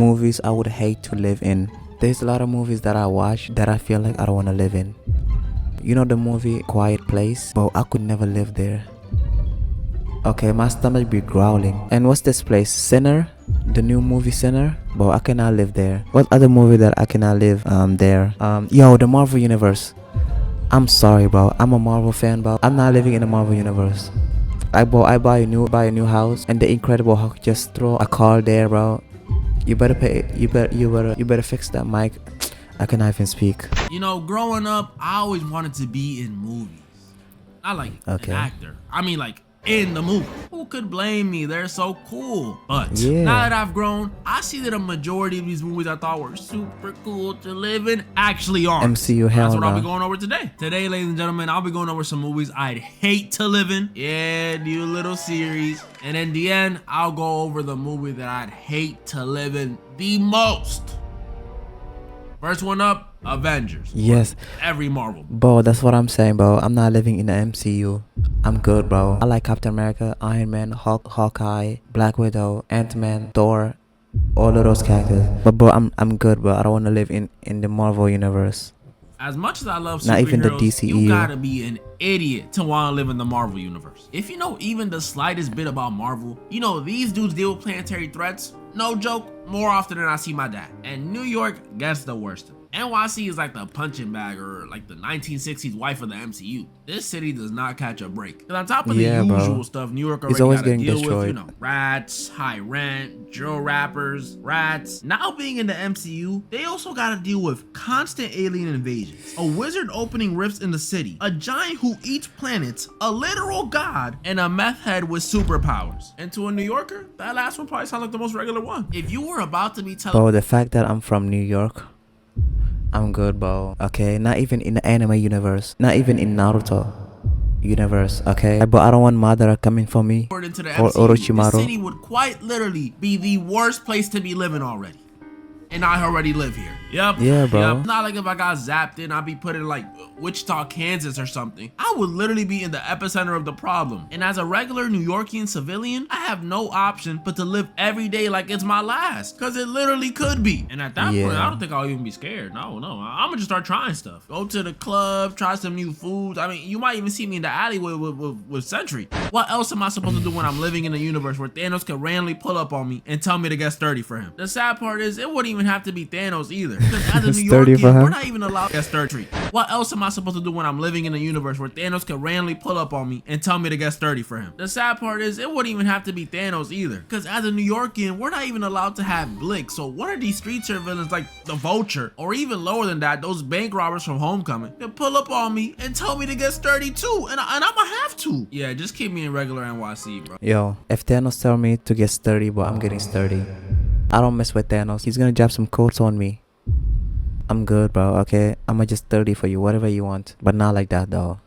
movies I would hate to live in. There's a lot of movies that I watch that I feel like I don't want to live in. You know the movie Quiet Place? Bro, I could never live there. Okay, my stomach be growling. And what's this place? Sinner? The new movie Sinner? Bro, I cannot live there. What other movie that I cannot live there? Yo, the Marvel Universe. I'm sorry, bro. I'm a Marvel fan, bro. I'm not living in the Marvel Universe. I buy a new house, and the Incredible Hulk just throw a car there, bro. You better pay. You better fix that mic. I cannot even speak. You know, growing up, I always wanted to be in movies. Not like an actor. I mean, like in the movie. Who could blame me? They're so cool. But now that I've grown, I see that a majority of these movies I thought were super cool to live in actually aren't. MCU, hell That's what no. I'll be going over today. Today, ladies and gentlemen, I'll be going over some movies I'd hate to live in. Yeah, new little series. And in the end, I'll go over the movie that I'd hate to live in the most. First one up, Avengers. Yes. Every Marvel. Bro, that's what I'm saying, bro. I'm not living in the MCU. I'm good, bro. I like Captain America, Iron Man, Hawkeye, Black Widow, Ant-Man, Thor, all of those characters. But bro, I'm good, bro. I don't want to live in the Marvel universe. As much as I love superheroes, not even the DCEU. You gotta be an idiot to want to live in the Marvel universe. If you know even the slightest bit about Marvel, you know these dudes deal with planetary threats, no joke, more often than I see my dad. And New York gets the worst of it. NYC is like the punching bag or like the 1960s wife of the MCU. This city does not catch a break. And on top of the usual stuff, New York already always gotta getting deal destroyed. with, you know, rats, high rent, drill rappers, rats. Now being in the MCU, they also gotta deal with constant alien invasions, a wizard opening rifts in the city, a giant who eats planets, a literal god, and a meth head with superpowers. And to a New Yorker, that last one probably sounds like the most regular one. If you were about to be telling— Bro, the fact that I'm from New York, I'm good, bro. Okay, not even in the anime universe, not even in Naruto universe. Okay, but I don't want Madara coming for me into the or MCU, Orochimaru. the city would quite literally be the worst place to be living already. And I already live here. Yep. Yeah, bro. Yep. Not like if I got zapped in, I'd be put in like Wichita, Kansas or something. I would literally be in the epicenter of the problem. And as a regular New Yorkian civilian, I have no option but to live every day like it's my last. Cause it literally could be. And at that point, I don't think I'll even be scared. No. I'm gonna just start trying stuff. Go to the club, try some new foods. I mean, you might even see me in the alleyway with Sentry. What else am I supposed to do when I'm living in a universe where Thanos could randomly pull up on me and tell me to get sturdy for him? The sad part is, it wouldn't even have to be Thanos either. Because as a New Yorkian, we're not even allowed to get sturdy. What else am I supposed to do when I'm living in a universe where Thanos could randomly pull up on me and tell me to get sturdy for him? The sad part is, it wouldn't even have to be Thanos either. Because as a New Yorkian, we're not even allowed to have Blick. So one of these street tier villains like the Vulture, or even lower than that, those bank robbers from Homecoming, can pull up on me and tell me to get sturdy too. And I'ma have to. Yeah, just keep me in regular NYC, bro. Yo, if Thanos tell me to get sturdy, but I'm getting sturdy. I don't mess with Thanos. He's gonna drop some quotes on me. I'm good, bro. Okay, I'ma just sturdy for you, whatever you want, but not like that though.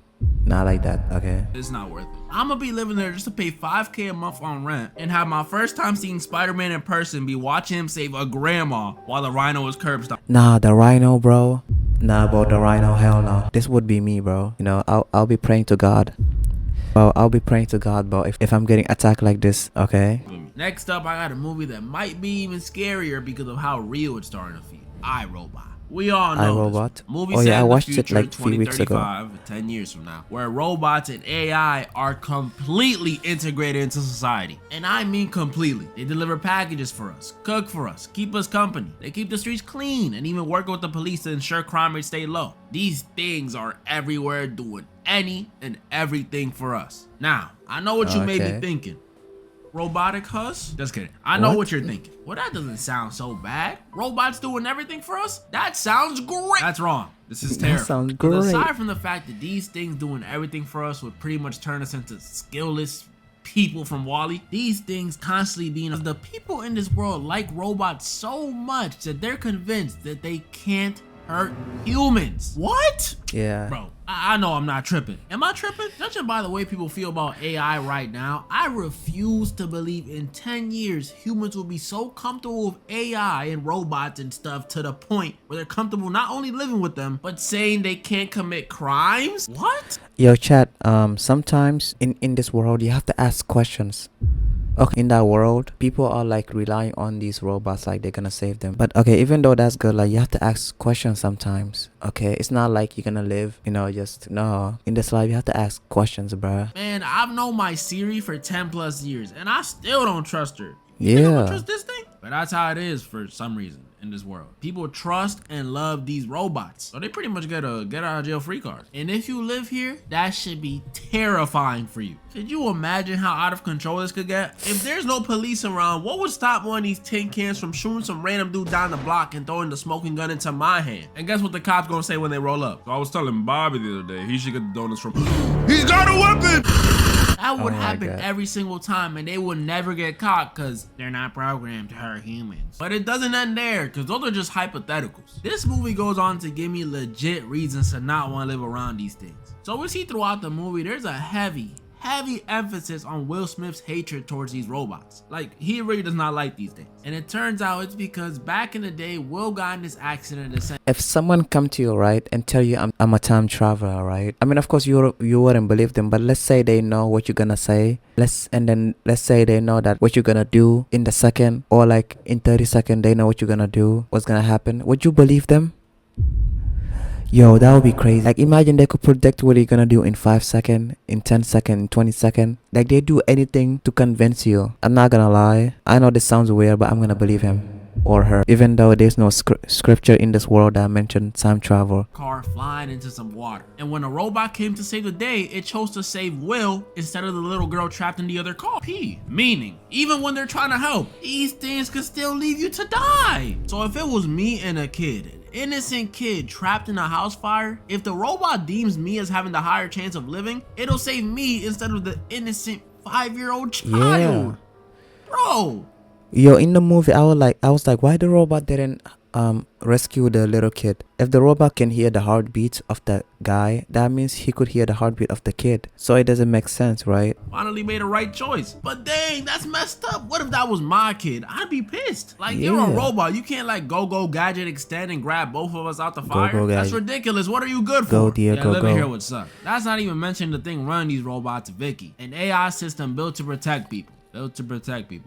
Not like that. Okay. It's not worth it. I'm gonna be living there just to pay $5K a month on rent and have my first time seeing Spider-Man in person be watching him save a grandma while the Rhino was curb stomped. Nah, the Rhino, bro. Nah, bro, the Rhino, hell no. This would be me, bro. You know, I'll be praying to God. Bro, I'll be praying to God, bro, if I'm getting attacked like this, okay? Next up, I got a movie that might be even scarier because of how real it's starting to feel. iRobot. We all know iRobot. This movie Oh yeah, I watched it future, like 3 weeks ago. 10 years from now, where robots and AI are completely integrated into society. And I mean completely. They deliver packages for us, cook for us, keep us company. They keep the streets clean and even work with the police to ensure crime rates stay low. These things are everywhere doing any and everything for us. Now, I know what you may be thinking. Robotic Hus? Just kidding. I know what you're thinking. Well, that doesn't sound so bad. Robots doing everything for us? That sounds great. That's wrong. This is terrible. That sounds great. Aside from the fact that these things doing everything for us would pretty much turn us into skillless people from WALL-E, these things constantly being the people in this world like robots so much that they're convinced that they can't hurt humans. What? Yeah. Bro, I know I'm not tripping. Am I tripping? Judging by the way people feel about AI right now, I refuse to believe in 10 years humans will be so comfortable with AI and robots and stuff to the point where they're comfortable not only living with them, but saying they can't commit crimes? What? Yo, chat, sometimes in this world you have to ask questions. Okay, in that world, people are like relying on these robots like they're gonna save them. But okay, even though that's good, like you have to ask questions sometimes. Okay, it's not like you're gonna live, just no. In this life, you have to ask questions, bruh. Man, I've known my Siri for 10 plus years and I still don't trust her. You think I'm Yeah. gonna trust this thing? But that's how it is for some reason in this world. People trust and love these robots. So they pretty much get a get out of jail free card. And if you live here, that should be terrifying for you. Could you imagine how out of control this could get? If there's no police around, what would stop one of these tin cans from shooting some random dude down the block and throwing the smoking gun into my hand? And guess what the cops gonna say when they roll up? So I was telling Bobby the other day, he should get the donuts from He's got a weapon! That would happen every single time and they would never get caught because they're not programmed to hurt humans. But it doesn't end there because those are just hypotheticals. This movie goes on to give me legit reasons to not want to live around these things. So we see throughout the movie there's a heavy emphasis on Will Smith's hatred towards these robots. Like, he really does not like these things. And it turns out it's because back in the day, Will got in this accident. If someone come to you, right, and tell you I'm a time traveler, right? I mean, of course you wouldn't believe them, but let's say they know what you're gonna say. Let's say they know that what you're gonna do in the second, or like in 30 seconds, they know what you're gonna do, what's gonna happen. Would you believe them? Yo, that would be crazy. Like, imagine they could predict what you're gonna do in 5 seconds, in 10 seconds, in 20 seconds. Like, they do anything to convince you. I'm not gonna lie. I know this sounds weird, but I'm gonna believe him or her. Even though there's no scripture in this world that mentioned time travel. Car flying into some water. And when a robot came to save the day, it chose to save Will instead of the little girl trapped in the other car. Meaning, even when they're trying to help, these things could still leave you to die. So if it was me and a kid, innocent kid trapped in a house fire, if the robot deems me as having the higher chance of living, it'll save me instead of the innocent 5-year-old child. Bro. Yo, in the movie, I was like, why the robot didn't rescue the little kid? If the robot can hear the heartbeats of the guy, that means he could hear the heartbeat of the kid. So it doesn't make sense, right? Finally made a right choice. But dang, that's messed up. What if that was my kid? I'd be pissed. Like, you're a robot. You can't like go gadget extend and grab both of us out the fire. That's ridiculous. What are you good for? Let me hear what's up. That's not even mentioning the thing running these robots, Vicky. An AI system built to protect people.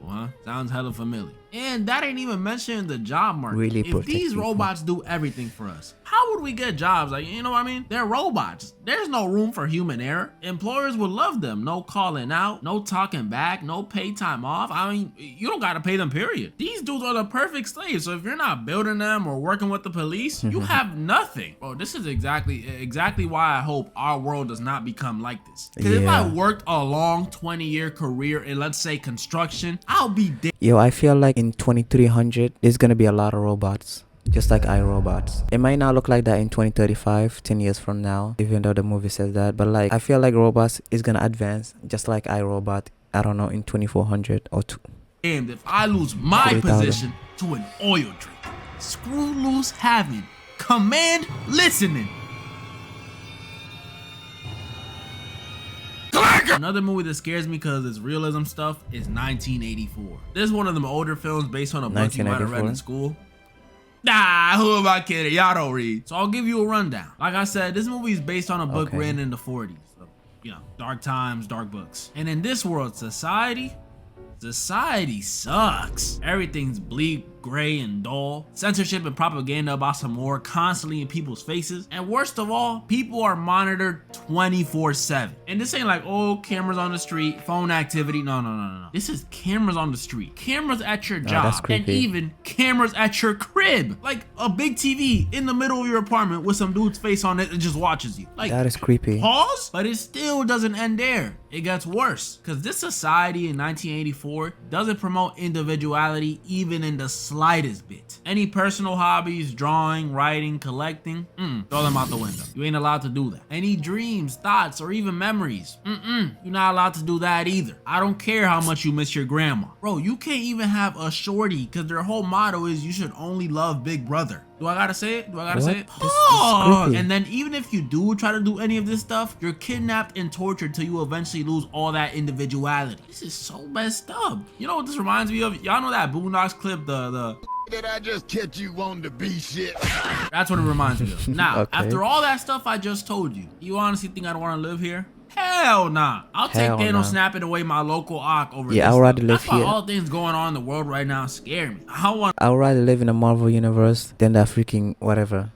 Huh? Sounds hella familiar. And that ain't even mentioning the job market. If these robots do everything for us, how would we get jobs? Like, you know what I mean? They're robots. There's no room for human error. Employers would love them. No calling out, no talking back, no paid time off. I mean, you don't gotta pay them, period. These dudes are the perfect slaves. So if you're not building them or working with the police, you have nothing. Bro, this is exactly why I hope our world does not become like this. Because if I worked a long 20-year career in, let's say, construction, I'll be dead. Yo, I feel like in 2300, there's gonna be a lot of robots. Just like iRobots. It might not look like that in 2035, 10 years from now, even though the movie says that. But like, I feel like robots is gonna advance just like iRobot, I don't know, in 2400 or two. And if I lose my position to an oil drink, screw loose having, command listening. Another movie that scares me because it's realism stuff is 1984. This is one of them older films based on a book you might have read in school. Nah, who am I kidding? Y'all don't read. So I'll give you a rundown. Like I said, this movie is based on a book written in the 40s. So, you know, dark times, dark books. And in this world, society sucks. Everything's bleak, gray, and dull. Censorship and propaganda about some war constantly in people's faces. And worst of all, people are monitored 24/7. And this ain't like, oh, cameras on the street, phone activity. No. This is cameras on the street, cameras at your job, and even cameras at your crib. Like a big TV in the middle of your apartment with some dude's face on it that just watches you. Like, that is creepy. Pause? But it still doesn't end there. It gets worse. Because this society in 1984 doesn't promote individuality even in the slightest bit. Any personal hobbies, drawing, writing, collecting, throw them out the window. You ain't allowed to do that. Any dreams, thoughts, or even memories, you're not allowed to do that either. I don't care how much you miss your grandma. Bro, you can't even have a shorty because their whole motto is you should only love Big Brother. Do I gotta say it? Pause. And then even if you do try to do any of this stuff, you're kidnapped and tortured till you eventually lose all that individuality. This is so messed up. You know what this reminds me of? Y'all know that Boondocks clip, the Did I just catch you on the B shit? That's what it reminds me of. Now, after all that stuff I just told you, you honestly think I'd want to live here? Hell nah. I'll take Hell Thanos nah. snapping away my local Ock over Yeah, this I'd rather stuff. live That's why here. all things going on in the world right now scare me. I want I'd rather live in a Marvel universe than that freaking whatever.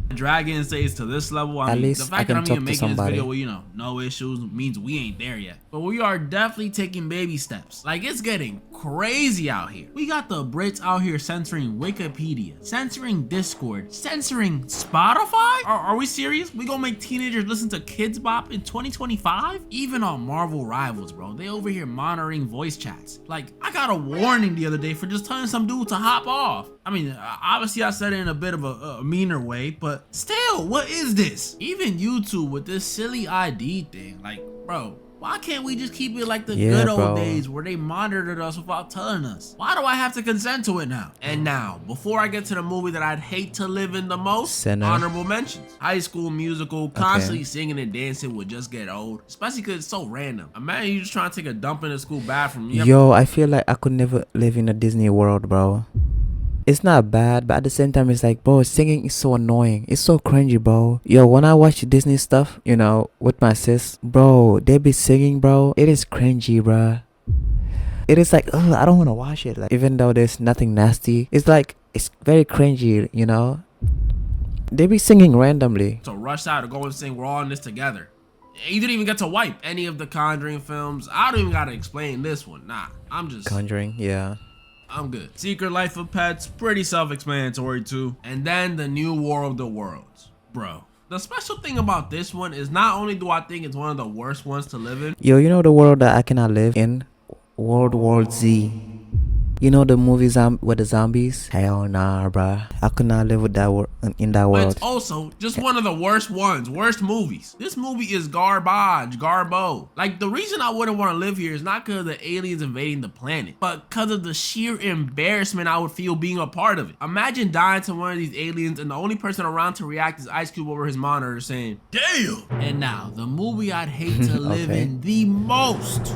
Dragon stays to this level. I At mean, least the I fact that can I'm talk even to making this somebody. video with, no issues means we ain't there yet. But we are definitely taking baby steps. Like, it's getting crazy out here. We got the Brits out here censoring Wikipedia, censoring Discord, censoring Spotify? Are we serious? We gonna make teenagers listen to Kids Bop in 2025? Even on Marvel Rivals, bro, they over here monitoring voice chats. Like, I got a warning the other day for just telling some dude to hop off. I mean, obviously I said it in a bit of a meaner way, but still, what is this? Even YouTube with this silly ID thing, like, bro, why can't we just keep it like the good old days where they monitored us without telling us? Why do I have to consent to it now? And now, before I get to the movie that I'd hate to live in the most, Sinner. honorable mentions. High School Musical, constantly singing and dancing would just get old, especially because it's so random. Imagine you just trying to take a dump in the school bathroom. Yo, I feel like I could never live in a Disney World, bro. It's not bad, but at the same time, it's like, bro, singing is so annoying. It's so cringy, bro. Yo, when I watch Disney stuff, with my sis, bro, they be singing, bro. It is cringy, bro. It is like, ugh, I don't want to watch it. Like, even though there's nothing nasty, it's like, it's very cringy, They be singing randomly. So rush out to go and sing We're All in This Together. You didn't even get to wipe any of the Conjuring films. I don't even gotta explain this one. Nah, Conjuring, yeah. I'm good. Secret Life of Pets, pretty self-explanatory too. And then The New War of the Worlds. Bro, the special thing about this one is not only do I think it's one of the worst ones to live in. Yo, you know the world that I cannot live in? World War Z. You know the movies with the zombies? Hell nah, bruh. I could not live with that in that But world. it's also just one of the worst ones, worst movies. This movie is garbage, garbo. Like, the reason I wouldn't want to live here is not because of the aliens invading the planet, but because of the sheer embarrassment I would feel being a part of it. Imagine dying to one of these aliens and the only person around to react is Ice Cube over his monitor saying, "Damn!" And now, the movie I'd hate to live in the most.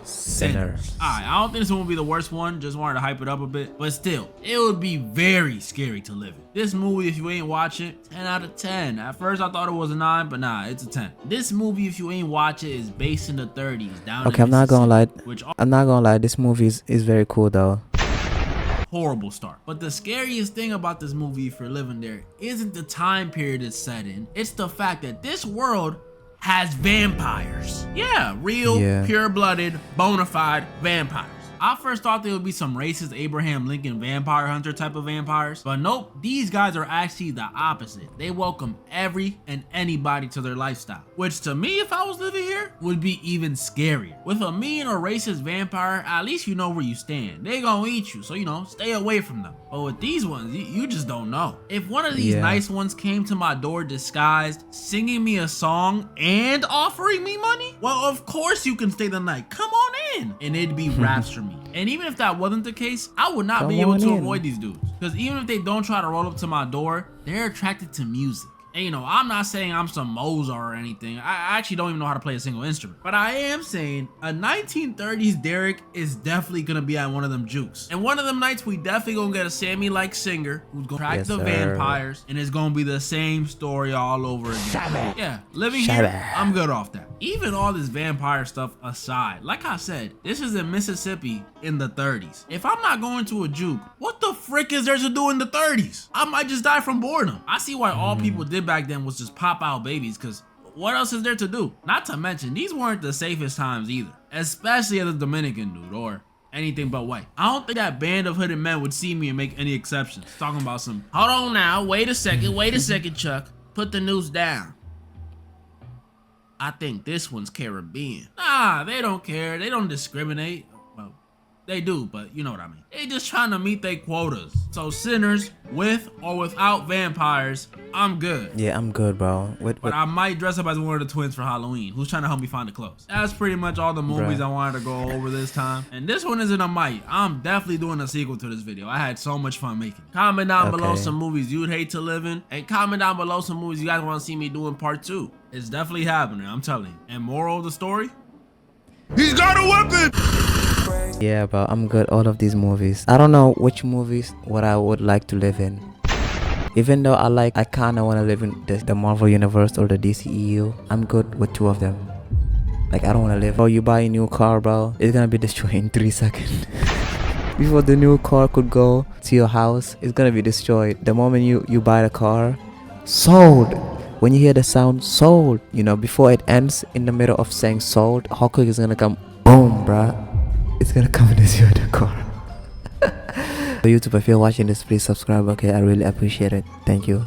Sinners. Alright, I don't think this one will be the worst one, just wanted to hype it up a bit, but still, it would be very scary to live in. This movie, if you ain't watch it, 10 out of 10. At first I thought it was a 9, but nah, it's a 10. This movie, if you ain't watch it, is based in the 30s down Okay, in I'm not gonna lie. which I'm not gonna lie. This movie is very cool though. horrible start. But the scariest thing about this movie, if you're living there, isn't the time period it's set in. It's the fact that this world has vampires. Yeah, real, pure-blooded, bona fide vampires. I first thought there would be some racist Abraham Lincoln vampire hunter type of vampires, but nope, these guys are actually the opposite. They welcome every and anybody to their lifestyle, which to me, if I was living here, would be even scarier. With a mean or racist vampire, at least you know where you stand. They gonna eat you, so stay away from them. But with these ones, you just don't know. If one of these nice ones came to my door disguised, singing me a song and offering me money, well, of course you can stay the night. Come on in. And it'd be raps for me. And even if that wasn't the case, I would not be able to avoid these dudes. Because even if they don't try to roll up to my door, they're attracted to music. And I'm not saying I'm some Mozart or anything. I actually don't even know how to play a single instrument. But I am saying a 1930s Derek is definitely gonna be at one of them jukes. And one of them nights we definitely gonna get a Sammy-like singer who's gonna attract the vampires, and it's gonna be the same story all over again. Yeah, living here, I'm good off that. Even all this vampire stuff aside, like I said, this is in Mississippi in the 30s. If I'm not going to a juke, what the frick is there to do in the 30s? I might just die from boredom. I see why all people did back then was just pop out babies, because what else is there to do? Not to mention, these weren't the safest times either, especially as a Dominican dude or anything but white. I don't think that band of hooded men would see me and make any exceptions. Talking about some, hold on now, wait a second, Chuck, put the noose down. I think this one's Caribbean. Nah, they don't care. They don't discriminate. Well, they do, but you know what I mean. They just trying to meet their quotas. So Sinners, with or without vampires, I'm good. Yeah, I'm good, bro. But I might dress up as one of the twins for Halloween, who's trying to help me find the clothes. That's pretty much all the movies I wanted to go over this time. And this one isn't a might. I'm definitely doing a sequel to this video. I had so much fun making it. Comment down below some movies you'd hate to live in. And comment down below some movies you guys want to see me do in part 2. It's definitely happening, I'm telling you. And moral of the story? He's got a weapon! Yeah, bro, I'm good. All of these movies. I don't know which movies what I would like to live in. Even though I kinda wanna live in the Marvel universe or the DCEU, I'm good with two of them. Like I don't wanna live. Bro, you buy a new car, bro, it's gonna be destroyed in 3 seconds. Before the new car could go to your house, it's gonna be destroyed. The moment you buy the car, sold. When you hear the sound sold, you know, before it ends in the middle of saying sold, how quick is gonna come? Boom, bruh. It's gonna come and destroy the car. So YouTube, if you're watching this, please subscribe, okay? I really appreciate it. Thank you.